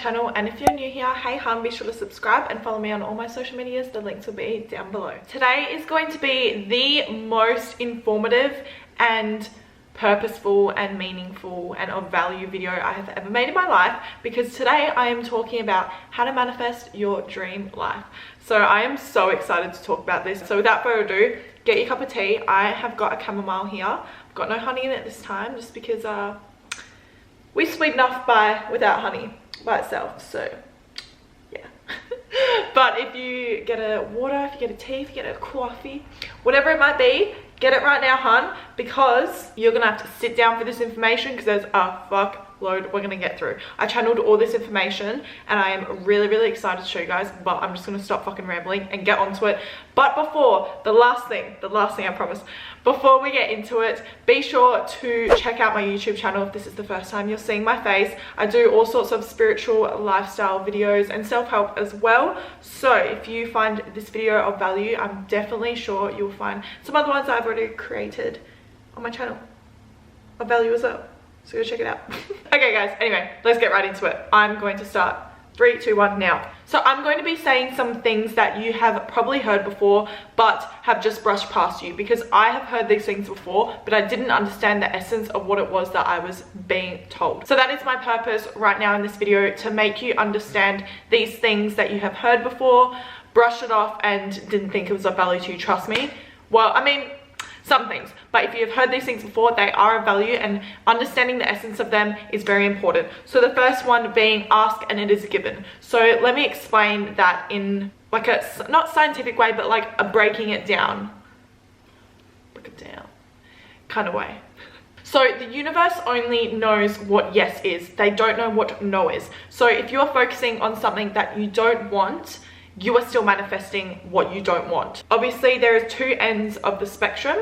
channel, and if you're new here, hey hun, be sure to subscribe and follow me on all my social medias. The links will be down below. Today is going to be the most informative and purposeful and meaningful and of value video I have ever made in my life, because today I am talking about how to manifest your dream life. So I am so excited to talk about this. So without further ado, get your cup of tea. I have got a chamomile here. I've got no honey in it this time just because we sweeten enough without honey by itself, so yeah. But if you get a water, if you get a tea, if you get a coffee, whatever it might be, get it right now, hun, because you're gonna have to sit down for this information, because there's a fuck load we're gonna get through. I channeled all this information and I am really excited to show you guys, but I'm just gonna stop fucking rambling and get onto it. But before, the last thing I promise, before we get into it, be sure to check out my YouTube channel if this is the first time you're seeing my face. I do all sorts of spiritual lifestyle videos and self-help as well. So if you find this video of value, I'm definitely sure you'll find some other ones I've already created on my channel of value as well. So go check it out. Okay guys, anyway, let's get right into it. I'm going to start 3, 2, 1 now. So I'm going to be saying some things that you have probably heard before but have just brushed past you, because I have heard these things before but I didn't understand the essence of what it was that I was being told. So that is my purpose right now in this video, to make you understand these things that you have heard before, brush it off and didn't think it was of value to you. Trust me. Well, I mean, some things, but if you've heard these things before, they are of value, and understanding the essence of them is very important. So the first one being ask and it is given. So let me explain that in like a not scientific way, but like a break it down kind of way. So the universe only knows what yes is. They don't know what no is. So if you're focusing on something that you don't want, you are still manifesting what you don't want. Obviously, there are two ends of the spectrum.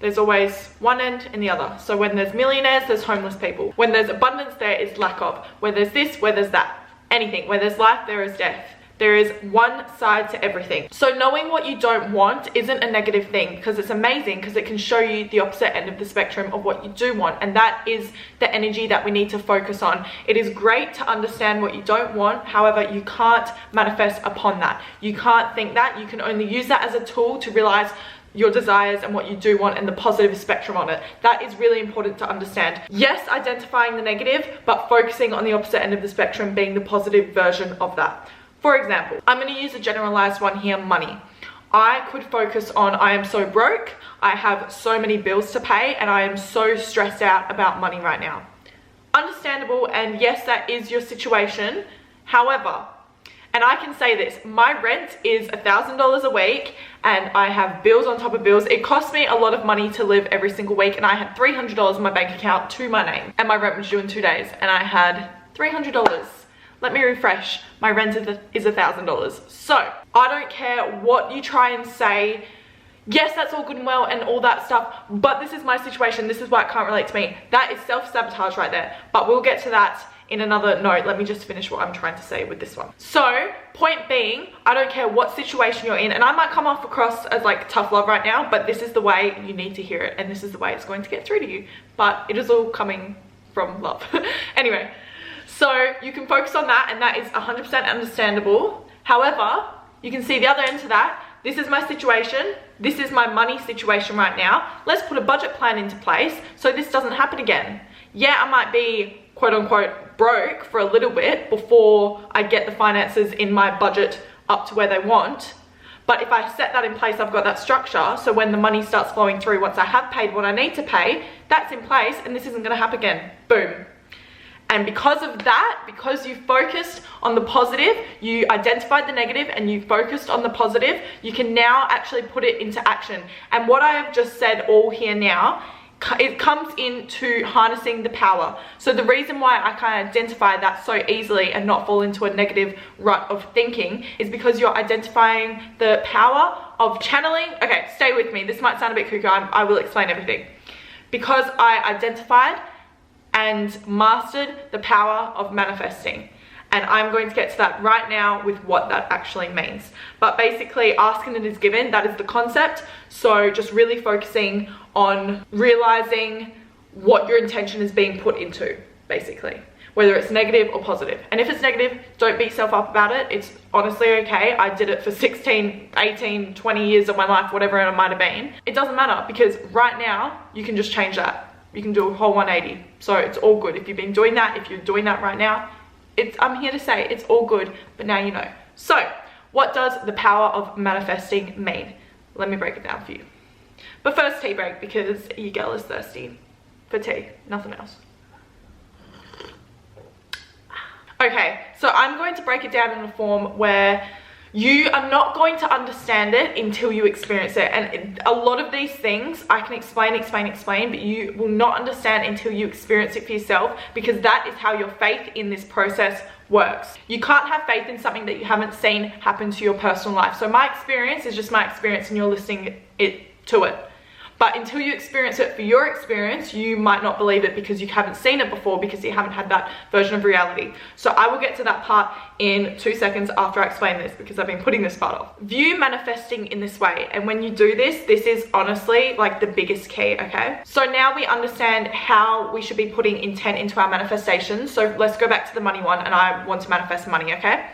There's always one end and the other. So when there's millionaires, there's homeless people. When there's abundance, there is lack of. Where there's this, where there's that. Anything. Where there's life, there is death. There is one side to everything. So knowing what you don't want isn't a negative thing, because it's amazing, because it can show you the opposite end of the spectrum of what you do want, and that is the energy that we need to focus on. It is great to understand what you don't want, however, you can't manifest upon that. You can't think that. You can only use that as a tool to realize your desires and what you do want and the positive spectrum on it. That is really important to understand. Yes, identifying the negative, but focusing on the opposite end of the spectrum being the positive version of that. For example, I'm going to use a generalized one here, money. I could focus on, I am so broke, I have so many bills to pay, and I am so stressed out about money right now. Understandable, and yes, that is your situation. However, and I can say this, my rent is $1,000 a week and I have bills on top of bills. It costs me a lot of money to live every single week, and I had $300 in my bank account to my name, and my rent was due in 2 days and I had $300. Let me refresh, my rent is $1,000. So I don't care what you try and say. Yes, that's all good and well and all that stuff, but this is my situation. This is why it can't relate to me. That is self-sabotage right there, but we'll get to that in another note. Let me just finish what I'm trying to say with this one. So point being, I don't care what situation you're in, and I might come off across as like tough love right now, but this is the way you need to hear it, and this is the way it's going to get through to you, but it is all coming from love. Anyway, so you can focus on that, and that is 100% understandable. However, you can see the other end to that. This is my situation. This is my money situation right now. Let's put a budget plan into place so this doesn't happen again. Yeah, I might be quote unquote broke for a little bit before I get the finances in my budget up to where they want. But if I set that in place, I've got that structure. So when the money starts flowing through, once I have paid what I need to pay, that's in place and this isn't gonna happen again. Boom. And because of that, because you focused on the positive, you identified the negative and you focused on the positive, you can now actually put it into action. And what I have just said all here now, it comes into harnessing the power. So the reason why I can identify that so easily and not fall into a negative rut of thinking is because you're identifying the power of channeling. Okay, stay with me. This might sound a bit cuckoo. I will explain everything. Because I identified and mastered the power of manifesting. And I'm going to get to that right now with what that actually means. But basically, ask and it is given, that is the concept. So just really focusing on realizing what your intention is being put into, basically. whether it's negative or positive. And if it's negative, don't beat yourself up about it. It's honestly okay. I did it for 16, 18, 20 years of my life, whatever it might have been. It doesn't matter, because right now you can just change that. You can do a whole 180. So it's all good. If you've been doing that, if you're doing that right now, I'm here to say it's all good, but now you know. So what does the power of manifesting mean? Let me break it down for you. But first, tea break, because your girl is thirsty for tea, nothing else. Okay, so I'm going to break it down in a form where you are not going to understand it until you experience it. And a lot of these things I can explain, but you will not understand until you experience it for yourself, because that is how your faith in this process works. You can't have faith in something that you haven't seen happen to your personal life. So my experience is just my experience, and you're listening to it. But until you experience it for your experience, you might not believe it because you haven't seen it before, because you haven't had that version of reality. So I will get to that part in 2 seconds after I explain this, because I've been putting this part off. View manifesting in this way. And when you do this, this is honestly like the biggest key, okay? So now we understand how we should be putting intent into our manifestations. So let's go back to the money one, and I want to manifest money, okay?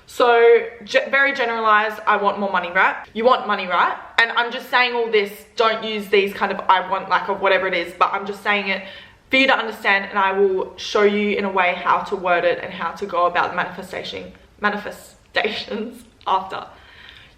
So very generalized, I want more money, right? You want money, right? And I'm just saying all this, don't use these kind of I want, like, of whatever it is, but I'm just saying it for you to understand, and I will show you in a way how to word it and how to go about the manifestations after.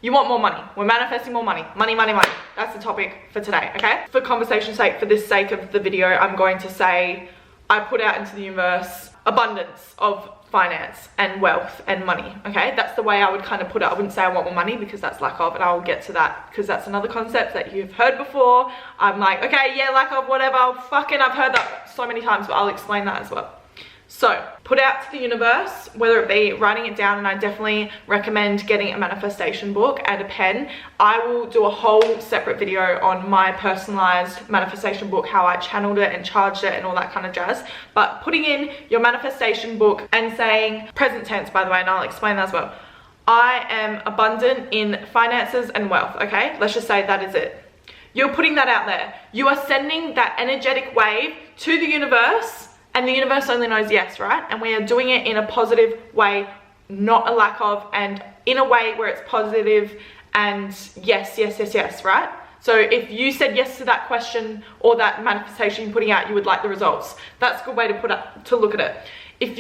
You want more money. We're manifesting more money. Money, money, money. That's the topic for today, okay? For conversation's sake, for this sake of the video, I'm going to say I put out into the universe abundance of finance and wealth and money, okay? That's the way I would kind of put it. I wouldn't say I want more money, because that's lack of, and I'll get to that, because that's another concept that you've heard before. I'm like, okay, yeah, lack of, whatever, fucking, I've heard that so many times, but I'll explain that as well. So put out to the universe, whether it be writing it down, and I definitely recommend getting a manifestation book and a pen. I will do a whole separate video on my personalized manifestation book, how I channeled it and charged it and all that kind of jazz. But putting in your manifestation book and saying, present tense by the way, and I'll explain that as well, I am abundant in finances and wealth, okay? Let's just say that is it. You're putting that out there. You are sending that energetic wave to the universe, and the universe only knows yes, right? And we are doing it in a positive way, not a lack of, and in a way where it's positive and yes, yes, yes, yes, right? So if you said yes to that question or that manifestation you're putting out, you would like the results. That's a good way to look at it. If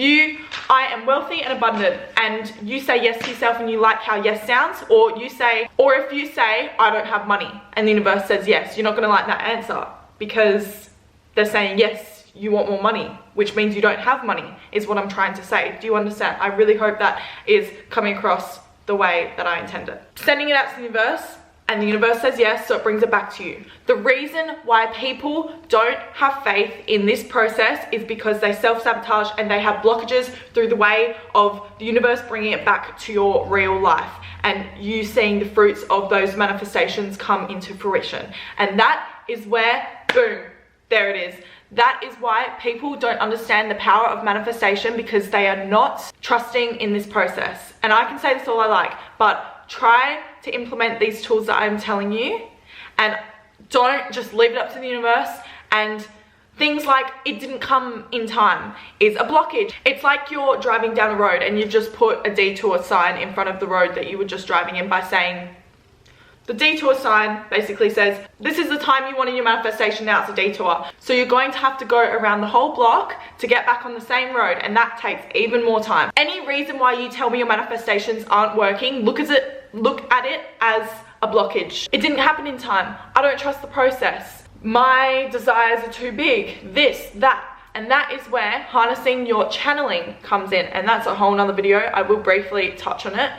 I am wealthy and abundant, and you say yes to yourself and you like how yes sounds, or if you say, I don't have money, and the universe says yes, you're not gonna like that answer, because they're saying yes, you want more money, which means you don't have money, is what I'm trying to say. Do you understand? I really hope that is coming across the way that I intend it. Sending it out to the universe, and the universe says yes, so it brings it back to you. The reason why people don't have faith in this process is because they self-sabotage and they have blockages through the way of the universe bringing it back to your real life, and you seeing the fruits of those manifestations come into fruition. And that is where, boom, there it is. That is why people don't understand the power of manifestation, because they are not trusting in this process. And I can say this all I like, but try to implement these tools that I'm telling you, and don't just leave it up to the universe. And things like it didn't come in time is a blockage. It's like you're driving down a road and you've just put a detour sign in front of the road that you were just driving in by saying, the detour sign basically says, this is the time you want in your manifestation, now it's a detour. So you're going to have to go around the whole block to get back on the same road, and that takes even more time. Any reason why you tell me your manifestations aren't working, look at it as a blockage. It didn't happen in time. I don't trust the process. My desires are too big. This, that. And that is where harnessing your channeling comes in. And that's a whole nother video. I will briefly touch on it.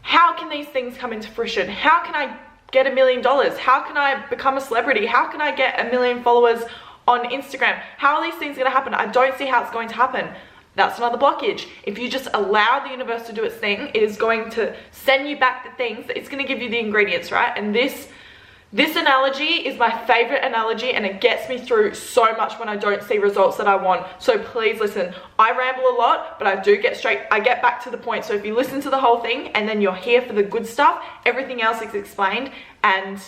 How can these things come into fruition? How can I get $1 million? How can I become a celebrity? How can I get 1 million followers on Instagram? How are these things going to happen? I don't see how it's going to happen. That's another blockage. If you just allow the universe to do its thing, it is going to send you back the things. It's going to give you the ingredients, right? And this analogy is my favorite analogy, and it gets me through so much when I don't see results that I want. So please listen. I ramble a lot, but I get back to the point. So if you listen to the whole thing and then you're here for the good stuff, everything else is explained, and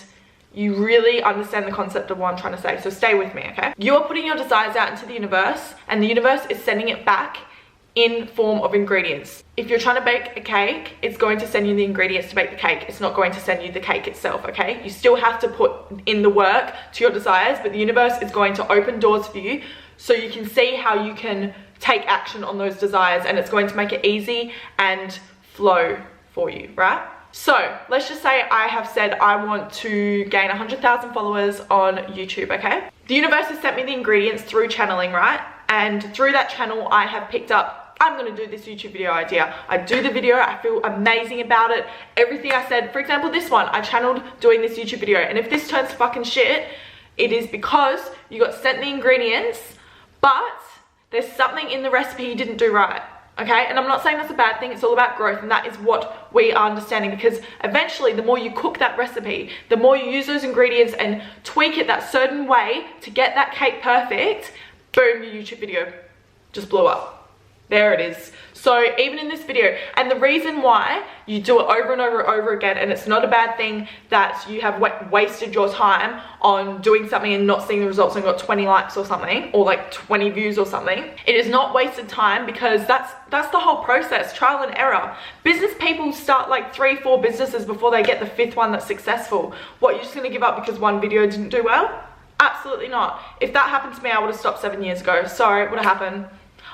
you really understand the concept of what I'm trying to say. So stay with me, okay? You're putting your desires out into the universe, and the universe is sending it back in form of ingredients. If you're trying to bake a cake, it's going to send you the ingredients to bake the cake. It's not going to send you the cake itself, okay? You still have to put in the work to your desires, but the universe is going to open doors for you so you can see how you can take action on those desires, and it's going to make it easy and flow for you, right? So let's just say I have said I want to gain 100,000 followers on YouTube, okay? The universe has sent me the ingredients through channeling, right? And through that channel, I have picked up, I'm gonna do this YouTube video idea. I do the video, I feel amazing about it. Everything I said, for example, this one, I channeled doing this YouTube video. And if this turns fucking shit, it is because you got sent the ingredients, but there's something in the recipe you didn't do right. Okay, and I'm not saying that's a bad thing, it's all about growth, and that is what we are understanding, because eventually the more you cook that recipe, the more you use those ingredients and tweak it that certain way to get that cake perfect, boom, your YouTube video just blew up. There it is. So even in this video, and the reason why you do it over and over and over again, and it's not a bad thing that you have wasted your time on doing something and not seeing the results and got 20 likes or something, or like 20 views or something. It is not wasted time, because that's the whole process, trial and error. Business people start like 3-4 businesses before they get the 5th one that's successful. What, you're just gonna give up because one video didn't do well? Absolutely not. If that happened to me, I would have stopped 7 years ago. Sorry, what happened?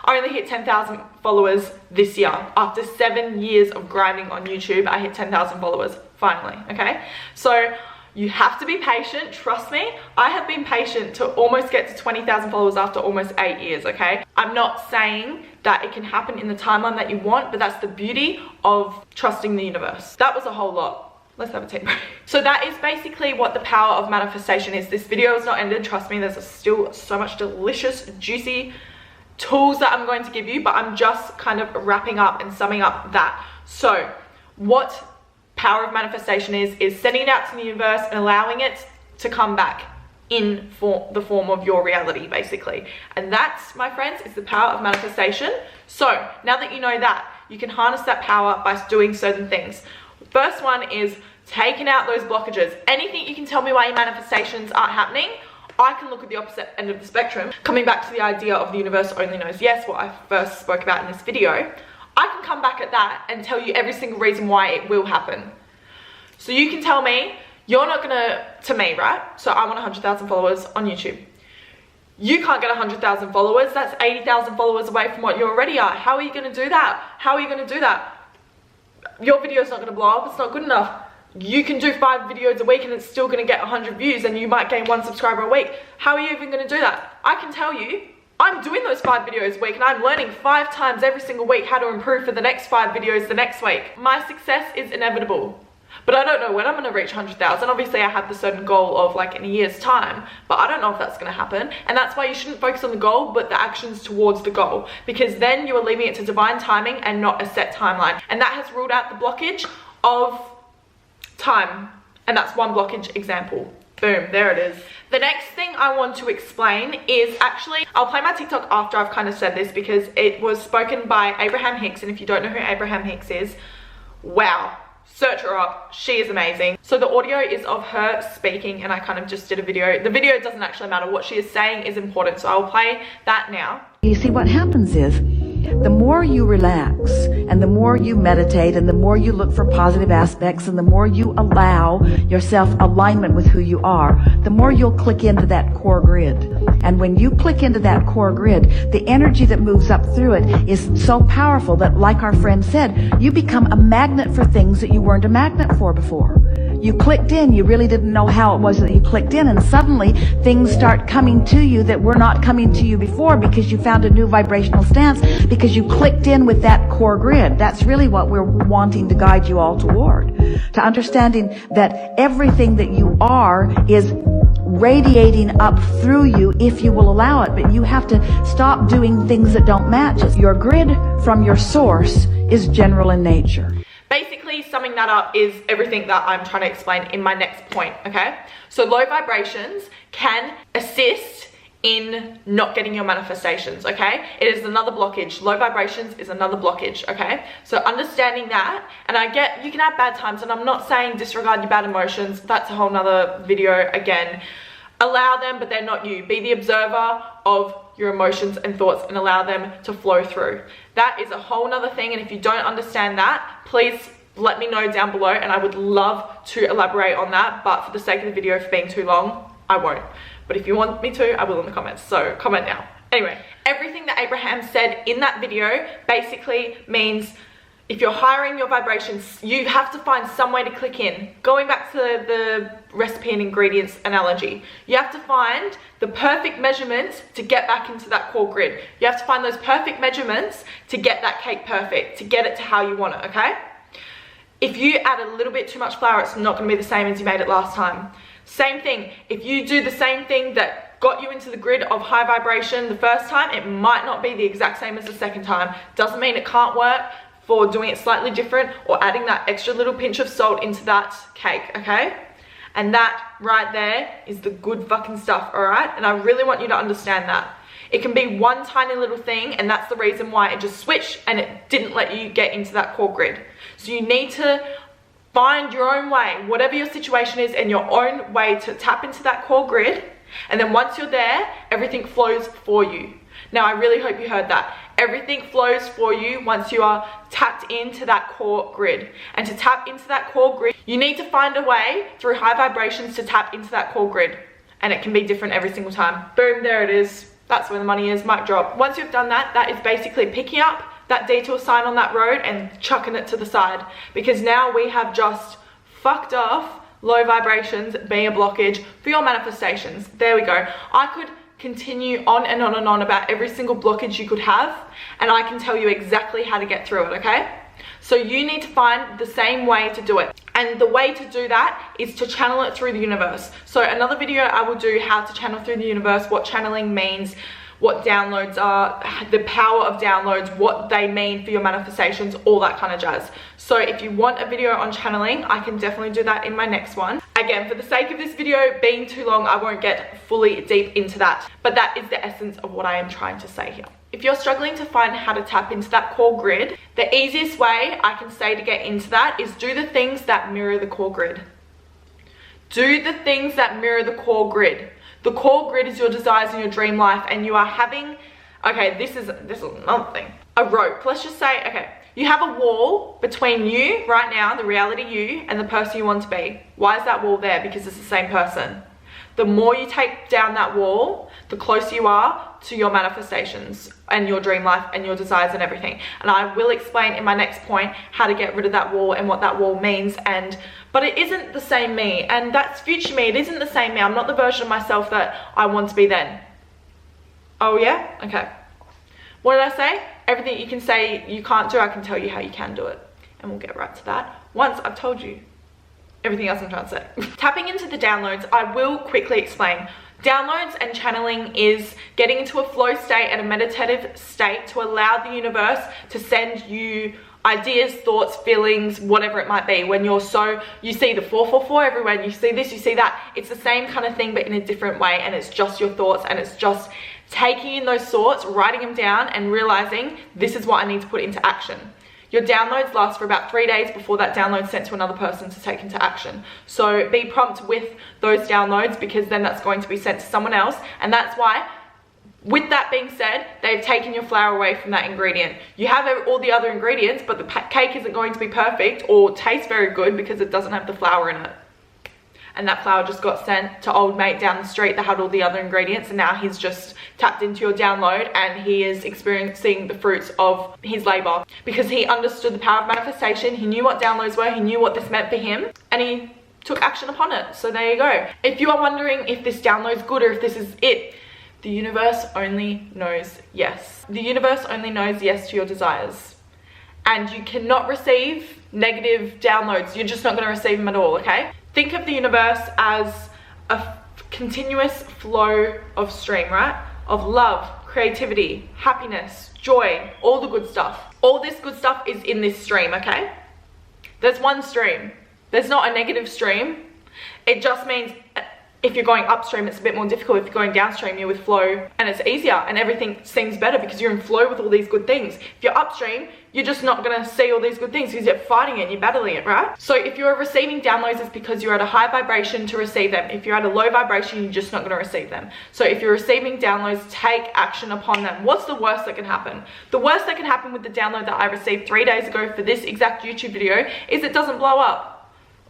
I only hit 10,000 followers this year. After 7 years of grinding on YouTube, I hit 10,000 followers, finally, okay? So you have to be patient, trust me. I have been patient to almost get to 20,000 followers after almost 8 years, okay? I'm not saying that it can happen in the timeline that you want, but that's the beauty of trusting the universe. That was a whole lot. Let's have a tea break. So that is basically what the power of manifestation is. This video is not ended, trust me, there's still so much delicious, juicy tools that I'm going to give you, but I'm just kind of wrapping up and summing up that. So what power of manifestation is sending it out to the universe and allowing it to come back in the form of your reality, basically. And that's, my friends, is the power of manifestation. So now that you know that, you can harness that power by doing certain things. First one is taking out those blockages. Anything you can tell me why your manifestations aren't happening, I can look at the opposite end of the spectrum. Coming back to the idea of the universe only knows yes, what I first spoke about in this video, I can come back at that and tell you every single reason why it will happen. So you can tell me, you're not gonna, to me, right? So I want 100,000 followers on YouTube. You can't get 100,000 followers, that's 80,000 followers away from what you already are. How are you gonna do that? How are you gonna do that? Your video's not gonna blow up, it's not good enough. You can do 5 videos a week and it's still gonna get 100 views and you might gain 1 subscriber a week. How are you even gonna do that? I can tell you, I'm doing those 5 videos a week and I'm learning 5 times every single week how to improve for the next 5 videos the next week. My success is inevitable. But I don't know when I'm gonna reach 100,000. Obviously I have the certain goal of like in a year's time, but I don't know if that's gonna happen. And that's why you shouldn't focus on the goal, but the actions towards the goal, because then you are leaving it to divine timing and not a set timeline. And that has ruled out the blockage of time, and that's one blockage example. Boom, there it is. The next thing I want to explain is actually, I'll play my TikTok after I've kind of said this, because it was spoken by Abraham Hicks, and if you don't know who Abraham Hicks is, wow, search her up, she is amazing. So the audio is of her speaking, and I kind of just did a video. The video doesn't actually matter, what she is saying is important, so I'll play that now. You see, what happens is, the more you relax and the more you meditate and the more you look for positive aspects and the more you allow yourself alignment with who you are, the more you'll click into that core grid. And when you click into that core grid, the energy that moves up through it is so powerful that, like our friend said, you become a magnet for things that you weren't a magnet for before. You clicked in, you really didn't know how it was that you clicked in, and suddenly things start coming to you that were not coming to you before because you found a new vibrational stance, because you clicked in with that core grid. That's really what we're wanting to guide you all toward. To understanding that everything that you are is radiating up through you if you will allow it, but you have to stop doing things that don't match. Your grid from your source is general in nature. Basically, summing that up is everything that I'm trying to explain in my next point, okay? So low vibrations can assist in not getting your manifestations, okay? It is another blockage. Low vibrations is another blockage, okay? So understanding that, and I get you can have bad times, and I'm not saying disregard your bad emotions. That's a whole nother video again. Allow them, but they're not you. Be the observer of your emotions and thoughts and allow them to flow through. That is a whole nother thing, and if you don't understand that, please let me know down below, and I would love to elaborate on that, but for the sake of the video, for being too long, I won't. But if you want me to, I will in the comments, so comment now. Anyway, everything that Abraham said in that video basically means if you're hiring your vibrations, you have to find some way to click in. Going back to the recipe and ingredients analogy, you have to find the perfect measurements to get back into that core grid. You have to find those perfect measurements to get that cake perfect, to get it to how you want it, okay? If you add a little bit too much flour, it's not going to be the same as you made it last time. Same thing, if you do the same thing that got you into the grid of high vibration the first time, it might not be the exact same as the second time. Doesn't mean it can't work for doing it slightly different or adding that extra little pinch of salt into that cake, okay? And that right there is the good fucking stuff, all right? And I really want you to understand that. It can be one tiny little thing, and that's the reason why it just switched and it didn't let you get into that core grid. So you need to find your own way, whatever your situation is, and your own way to tap into that core grid. And then once you're there, everything flows for you. Now, I really hope you heard that. Everything flows for you once you are tapped into that core grid. And to tap into that core grid, you need to find a way through high vibrations to tap into that core grid. And it can be different every single time. Boom, there it is. That's where the money is, mic drop. Once you've done that, that is basically picking up that detour sign on that road and chucking it to the side, because now we have just fucked off low vibrations being a blockage for your manifestations. There we go. I could continue on and on and on about every single blockage you could have, and I can tell you exactly how to get through it, okay? So you need to find the same way to do it, and the way to do that is to channel it through the universe. So another video I will do how to channel through the universe, what channeling means, what downloads are, the power of downloads, what they mean for your manifestations, all that kind of jazz. So if you want a video on channeling, I can definitely do that in my next one. Again, for the sake of this video being too long, I won't get fully deep into that, but that is the essence of what I am trying to say here. If you're struggling to find how to tap into that core grid, the easiest way I can say to get into that is do the things that mirror the core grid. Do the things that mirror the core grid. The core grid is your desires and your dream life, and you are having, okay, this is another thing. A rope. Let's just say, okay, you have a wall between you right now, the reality you, and the person you want to be. Why is that wall there? Because it's the same person. The more you take down that wall, the closer you are to your manifestations and your dream life and your desires and everything. And I will explain in my next point how to get rid of that wall and what that wall means. But it isn't the same me, and that's future me. It isn't the same me. I'm not the version of myself that I want to be then. Oh yeah? Okay. What did I say? Everything you can say you can't do, I can tell you how you can do it. And we'll get right to that once I've told you everything else I'm trying to say. Tapping into the downloads, I will quickly explain. Downloads and channeling is getting into a flow state and a meditative state to allow the universe to send you ideas, thoughts, feelings, whatever it might be. When you see the 444 everywhere, and you see this, you see that. It's the same kind of thing, but in a different way, and it's just your thoughts, and it's just taking in those thoughts, writing them down, and realizing this is what I need to put into action. Your downloads last for about 3 days before that download's sent to another person to take into action. So be prompt with those downloads, because then that's going to be sent to someone else. And that's why, with that being said, they've taken your flour away from that ingredient. You have all the other ingredients, but the cake isn't going to be perfect or taste very good because it doesn't have the flour in it. And that flour just got sent to old mate down the street that had all the other ingredients, and now he's just tapped into your download and he is experiencing the fruits of his labor, because he understood the power of manifestation. He knew what downloads were, he knew what this meant for him, and he took action upon it. So there you go. If you are wondering if this download's good or if this is it, the universe only knows yes. The universe only knows yes to your desires. And you cannot receive negative downloads. You're just not going to receive them at all, okay? Think of the universe as a continuous flow of stream, right? Of love, creativity, happiness, joy, all the good stuff. All this good stuff is in this stream, okay? There's one stream. There's not a negative stream. It just means If you're going upstream, it's a bit more difficult. If you're going downstream, you're with flow and it's easier and everything seems better because you're in flow with all these good things. If you're upstream, you're just not gonna see all these good things because you're fighting it and you're battling it, right? So if you're receiving downloads, it's because you're at a high vibration to receive them. If you're at a low vibration, you're just not gonna receive them. So if you're receiving downloads, take action upon them. What's the worst that can happen? The worst that can happen with the download that I received 3 days ago for this exact YouTube video is it doesn't blow up.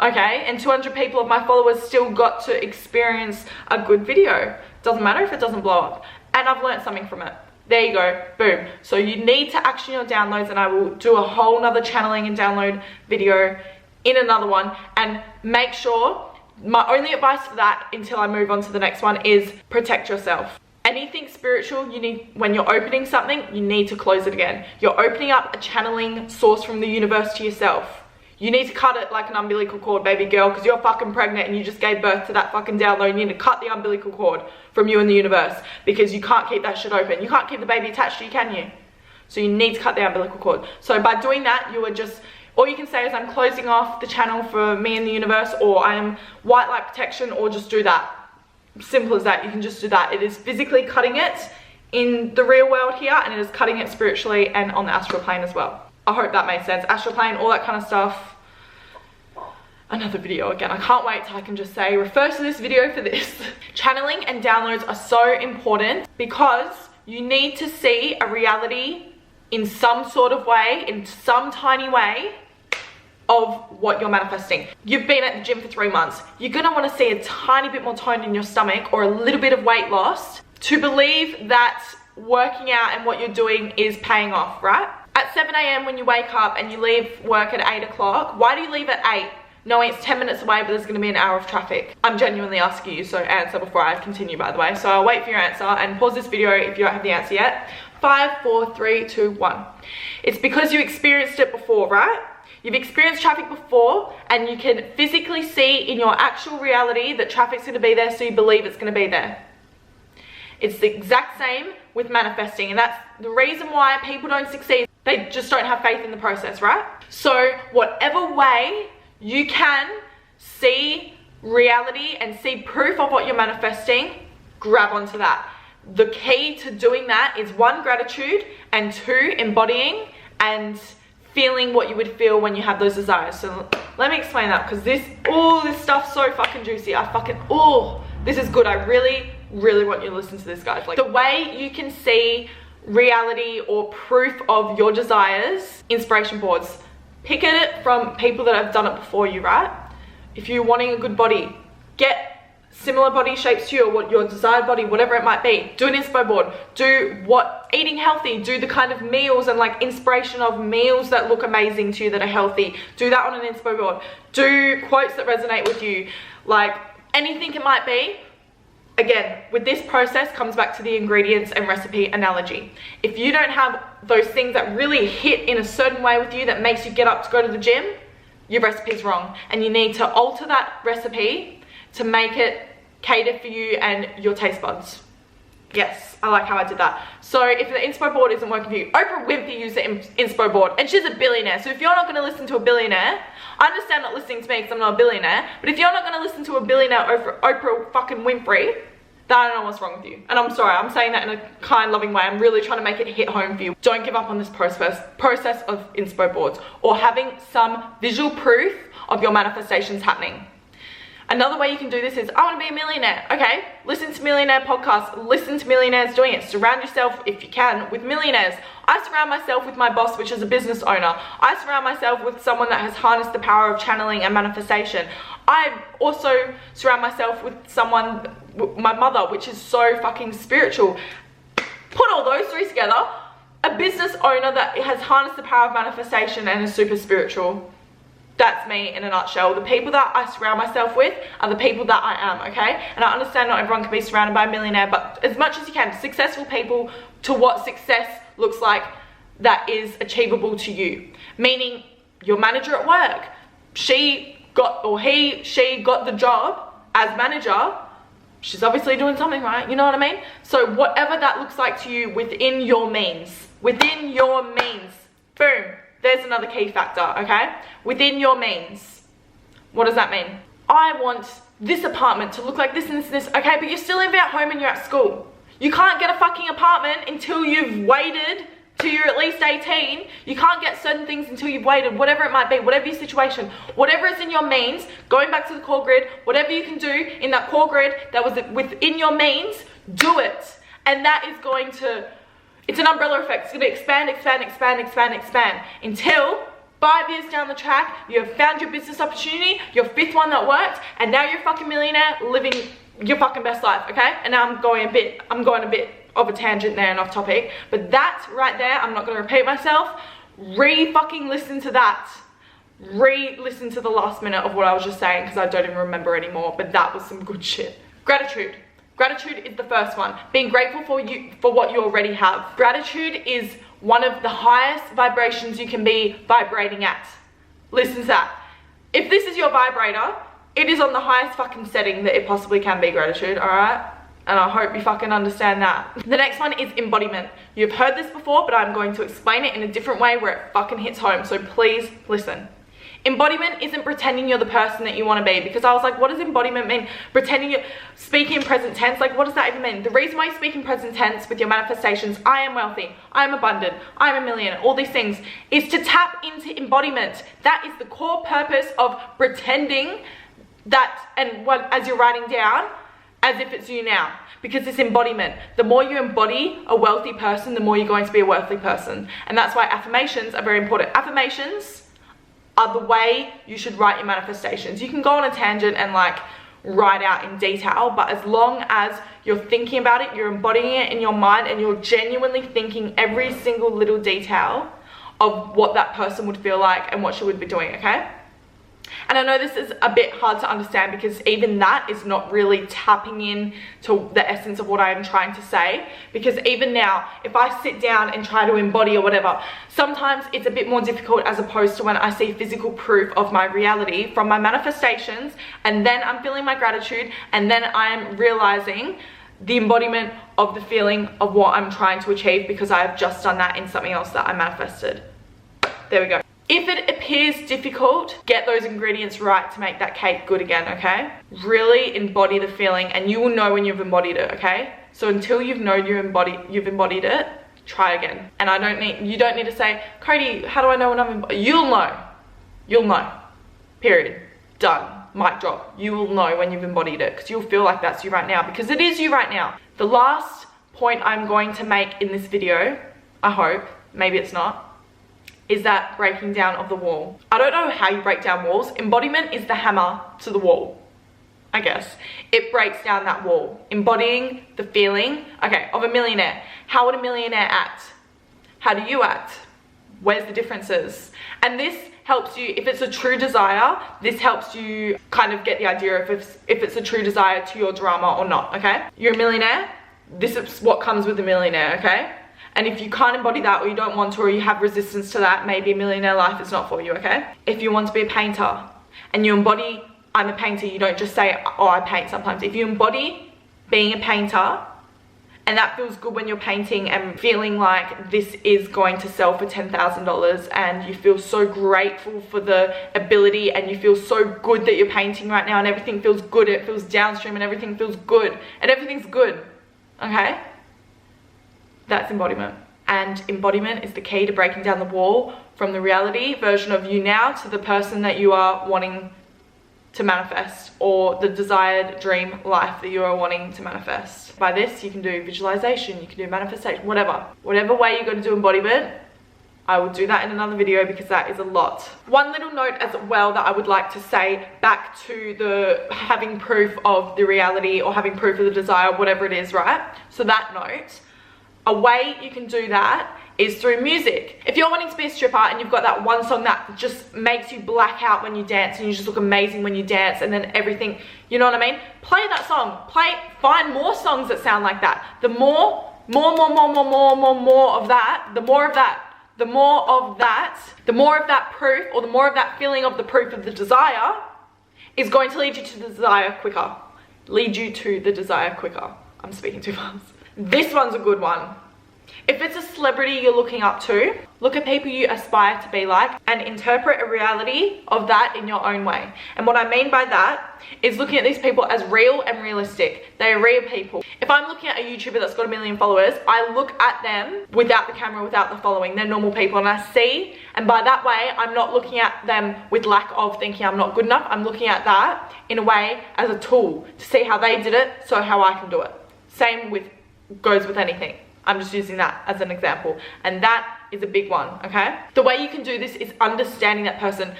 Okay, and 200 people of my followers still got to experience a good video. Doesn't matter if it doesn't blow up. And I've learned something from it. There you go, boom. So you need to action your downloads, and I will do a whole nother channeling and download video in another one. And make sure, my only advice for that until I move on to the next one is protect yourself. Anything spiritual, you need, when you're opening something, you need to close it again. You're opening up a channeling source from the universe to yourself. You need to cut it like an umbilical cord, baby girl, because you're fucking pregnant and you just gave birth to that fucking download. You need to cut the umbilical cord from you and the universe because you can't keep that shit open. You can't keep the baby attached to you, can you? So you need to cut the umbilical cord. So by doing that, you are just, all you can say is I'm closing off the channel for me and the universe, or I am white light protection, or just do that. Simple as that. You can just do that. It is physically cutting it in the real world here, and it is cutting it spiritually and on the astral plane as well. I hope that made sense. Astral plane, all that kind of stuff. Another video again. I can't wait till I can just say, refer to this video for this. Channeling and downloads are so important because you need to see a reality in some sort of way, in some tiny way, of what you're manifesting. You've been at the gym for 3 months. You're gonna wanna see a tiny bit more tone in your stomach or a little bit of weight loss to believe that working out and what you're doing is paying off, right? At 7 AM when you wake up and you leave work at 8 o'clock, why do you leave at 8? Knowing it's 10 minutes away, but there's going to be an hour of traffic. I'm genuinely asking you, so answer before I continue, by the way. So I'll wait for your answer and pause this video if you don't have the answer yet. 5, 4, 3, 2, 1. It's because you experienced it before, right? You've experienced traffic before, and you can physically see in your actual reality that traffic's going to be there, so you believe it's going to be there. It's the exact same with manifesting, and that's the reason why people don't succeed. They just don't have faith in the process, right? So whatever way you can see reality and see proof of what you're manifesting, grab onto that. The key to doing that is 1, gratitude, and 2, embodying and feeling what you would feel when you have those desires. So let me explain that, because this stuff's so fucking juicy. This is good. I really want you to listen to this, guys. Like, the way you can see reality or proof of your desires, inspiration boards. Pick at it from people that have done it before you, right? If you're wanting a good body, get similar body shapes to you, or what your desired body, whatever it might be. Do an inspo board. Do eating healthy. Do the kind of meals and like inspiration of meals that look amazing to you, that are healthy. Do that on an inspo board. Do quotes that resonate with you. Like anything it might be. Again, with this process comes back to the ingredients and recipe analogy. If you don't have those things that really hit in a certain way with you that makes you get up to go to the gym, your recipe's wrong. And you need to alter that recipe to make it cater for you and your taste buds. Yes, I like how I did that. So if the inspo board isn't working for you, Oprah Winfrey used the inspo board, and she's a billionaire. So if you're not going to listen to a billionaire, I understand not listening to me because I'm not a billionaire, but if you're not going to listen to a billionaire over Oprah fucking Winfrey, then I don't know what's wrong with you. And I'm sorry, I'm saying that in a kind, loving way. I'm really trying to make it hit home for you. Don't give up on this process of inspo boards or having some visual proof of your manifestations happening. Another way you can do this is, I want to be a millionaire. Okay, listen to millionaire podcasts, listen to millionaires doing it. Surround yourself, if you can, with millionaires. I surround myself with my boss, which is a business owner. I surround myself with someone that has harnessed the power of channeling and manifestation. I also surround myself with someone, my mother, which is so fucking spiritual. Put all those three together, a business owner that has harnessed the power of manifestation and is super spiritual. That's me in a nutshell. The people that I surround myself with are the people that I am, okay? And I understand not everyone can be surrounded by a millionaire, but as much as you can, successful people to what success looks like that is achievable to you. Meaning your manager at work, she got the job as manager. She's obviously doing something right, you know what I mean? So whatever that looks like to you within your means, boom. There's another key factor, okay? Within your means. What does that mean? I want this apartment to look like this and this and this. Okay, but you're still living at home and you're at school. You can't get a fucking apartment until you've waited till you're at least 18. You can't get certain things until you've waited, whatever it might be, whatever your situation, whatever is in your means, going back to the core grid, whatever you can do in that core grid that was within your means, do it. And that is going to, it's an umbrella effect. It's going to expand, expand, expand, expand, expand until 5 years down the track, you have found your business opportunity, your 5th one that worked, and now you're a fucking millionaire living your fucking best life, okay? And now I'm going a bit of a tangent there and off topic, but that right there, I'm not going to repeat myself. Re-fucking-listen to that. Re-listen to the last minute of what I was just saying, because I don't even remember anymore, but that was some good shit. Gratitude. Gratitude is the first one. Being grateful for what you already have. Gratitude is one of the highest vibrations you can be vibrating at. Listen to that. If this is your vibrator, it is on the highest fucking setting that it possibly can be, gratitude, alright? And I hope you fucking understand that. The next one is embodiment. You've heard this before, but I'm going to explain it in a different way where it fucking hits home, so please listen. Embodiment isn't pretending you're the person that you want to be, because I was like, what does embodiment mean? Pretending you're speaking in present tense, like what does that even mean? The reason why you speak in present tense with your manifestations, I am wealthy, I am abundant, I am a millionaire, all these things, is to tap into embodiment. That is the core purpose of pretending that, and what, as you're writing down, as if it's you now, because it's embodiment. The more you embody a wealthy person, the more you're going to be a wealthy person. And that's why affirmations are very important. Affirmations are the way you should write your manifestations. You can go on a tangent and like write out in detail, but as long as you're thinking about it, you're embodying it in your mind, and you're genuinely thinking every single little detail of what that person would feel like and what she would be doing, okay? And I know this is a bit hard to understand, because even that is not really tapping in to the essence of what I am trying to say. Because even now, if I sit down and try to embody or whatever, sometimes it's a bit more difficult as opposed to when I see physical proof of my reality from my manifestations, and then I'm feeling my gratitude, and then I'm realizing the embodiment of the feeling of what I'm trying to achieve, because I have just done that in something else that I manifested. There we go. If it appears difficult, get those ingredients right to make that cake good again, okay? Really embody the feeling, and you will know when you've embodied it, okay? So until you've known you've embodied it, try again. And you don't need to say, Cody, how do I know when I'm embodied? You'll know. You'll know. Period. Done. Mic drop. You will know when you've embodied it, because you'll feel like that's you right now, because it is you right now. The last point I'm going to make in this video, I hope, maybe it's not, is that breaking down of the wall. I don't know how you break down walls. Embodiment is the hammer to the wall, I guess. It breaks down that wall. Embodying the feeling, okay, of a millionaire. How would a millionaire act? How do you act? Where's the differences? And this helps you, if it's a true desire, this helps you kind of get the idea of if it's a true desire to your drama or not, okay? You're a millionaire, this is what comes with a millionaire, okay? And if you can't embody that, or you don't want to, or you have resistance to that, maybe a millionaire life is not for you, okay? If you want to be a painter and you embody, I'm a painter, you don't just say, oh, I paint sometimes. If you embody being a painter, and that feels good when you're painting and feeling like this is going to sell for $10,000, and you feel so grateful for the ability, and you feel so good that you're painting right now, and everything feels good, it feels downstream, and everything feels good, and everything's good, okay? That's embodiment. And embodiment is the key to breaking down the wall from the reality version of you now to the person that you are wanting to manifest, or the desired dream life that you are wanting to manifest. By this, you can do visualization, you can do manifestation, whatever way you're going to do embodiment. I will do that in another video, because that is a lot. One little note as well that I would like to say back to the having proof of the reality, or having proof of the desire, whatever it is, right? So that note, a way you can do that is through music. If you're wanting to be a stripper and you've got that one song that just makes you black out when you dance, and you just look amazing when you dance, and then everything, you know what I mean? Play that song. Find more songs that sound like that. The more of that, the more of that proof, or the more of that feeling of the proof of the desire, is going to lead you to the desire quicker. I'm speaking too fast. This one's a good one. If it's a celebrity you're looking up to, look at people you aspire to be like and interpret a reality of that in your own way. And what I mean by that is looking at these people as real and realistic. They are real people. If I'm looking at a YouTuber that's got 1 million followers, I look at them without the camera, without the following. They're normal people, and I see, and by that way, I'm not looking at them with lack of thinking I'm not good enough. I'm looking at that in a way as a tool to see how they did it, so how I can do it. Same goes with anything. I'm just using that as an example, and that is a big one, okay? The way you can do this is understanding that person.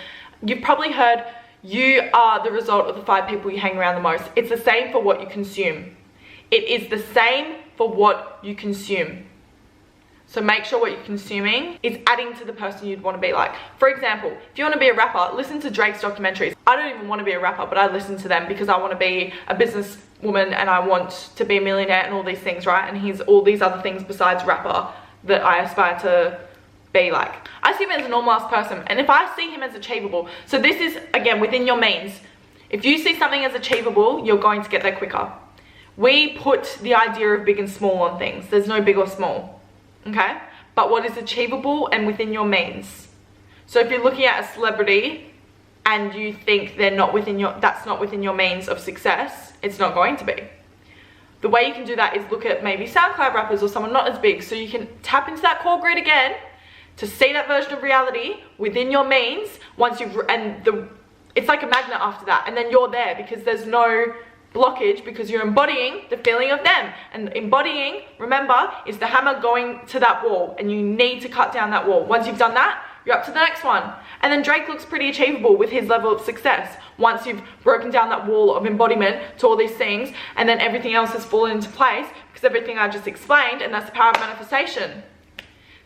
You've probably heard you are the result of the 5 people you hang around the most. It's the same for what you consume. It is the same for what you consume. So make sure what you're consuming is adding to the person you'd want to be like. For example, if you want to be a rapper, listen to Drake's documentaries. I don't even want to be a rapper, but I listen to them because I want to be a businesswoman and I want to be a millionaire and all these things, right? And he's all these other things besides rapper that I aspire to be like. I see him as a normal ass person, and if I see him as achievable, so this is, again, within your means. If you see something as achievable, you're going to get there quicker. We put the idea of big and small on things. There's no big or small. Okay, but what is achievable and within your means. So if you're looking at a celebrity and you think that's not within your means of success, it's not going to be. The way you can do that is look at maybe SoundCloud rappers or someone not as big, so you can tap into that core grid again to see that version of reality within your means. It's like a magnet after that, and then you're there because there's no blockage, because you're embodying the feeling of them. And embodying, remember, is the hammer going to that wall, and you need to cut down that wall. Once you've done that, you're up to the next one. And then Drake looks pretty achievable with his level of success once you've broken down that wall of embodiment to all these things, and then everything else has fallen into place because everything I just explained, and that's the power of manifestation.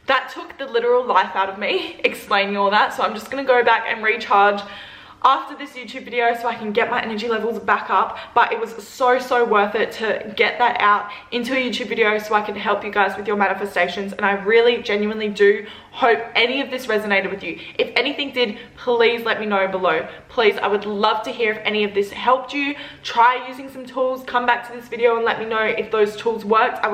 That took the literal life out of me explaining all that, so I'm just going to go back and recharge after this YouTube video so I can get my energy levels back up. But it was so worth it to get that out into a YouTube video so I can help you guys with your manifestations. And I really genuinely do hope any of this resonated with you. If anything did, please let me know below. Please, I would love to hear if any of this helped you. Try using some tools. Come back to this video and let me know if those tools worked.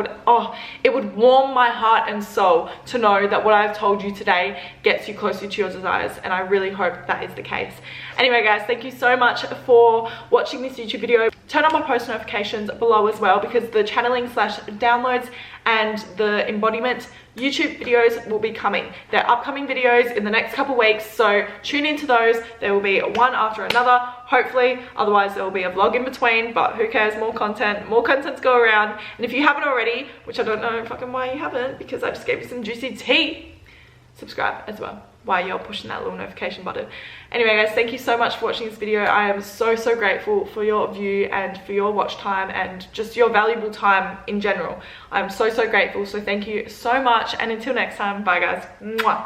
It would warm my heart and soul to know that what I've told you today gets you closer to your desires, and I really hope that is the case. Anyway guys, thank you so much for watching this YouTube video. Turn on my post notifications below as well, because the channeling / downloads and the embodiment YouTube videos will be coming. They're upcoming videos in the next couple weeks, so tune into those. There will be one after another, hopefully. Otherwise there will be a vlog in between, but who cares? More content to go around. And if you haven't already, which I don't know fucking why you haven't, because I just gave you some juicy tea, subscribe as well while you're pushing that little notification button. Anyway guys, thank you so much for watching this video. I am so grateful for your view and for your watch time and just your valuable time in general. I'm so grateful, so thank you so much, and until next time, bye guys. Mwah.